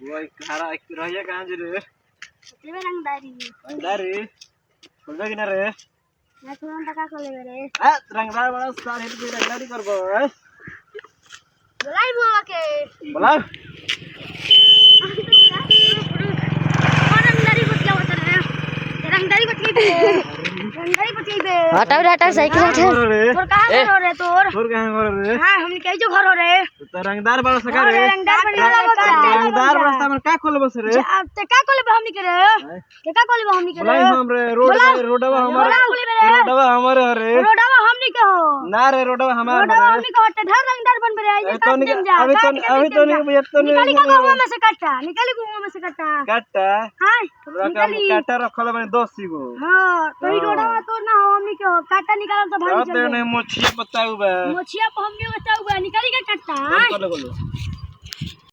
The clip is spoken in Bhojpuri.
Boy, kara ek rahiya kahan je re? Lebe rangdari. Rangdari. Bolba kina re? Na sunan taka ko lebe re. Rangdar bada star hit pe rangdari karbo. Bolai mo ke. Bola? Rangdari botla hota re. रंगदारी बच गई बे रंगदारी बच गई बे हटाओ हटाओ साइकिल हटाओ तोर कहां घर हो रे तोर कहां घर रे हां हमनी कहि जो घर हो रे तो रंगदार बड़ा सका रे रंगदार रास्ता में का खोले बस रे ते का कोले हमनी के रे ते का कोले हमनी के रे बोलाई हम रे रोडवा हमारे रे रोडवा हमनी के हो ना रे रोडवा हमारे रोडवा हमनी के होते ढेर रंगदार बन बे आई अभी तो निकाली का कुआं में से काटा निकाली कुआं में से काटा काटा हां रकम काटा रखल बने 10 गो हां तो ई रोडवा तो ना हमनी के हो काटा निकाल तो भाई अब ने मोछिया बताऊ बा मोछिया पे हमनी के बताऊ बा निकाली का काटा बोलो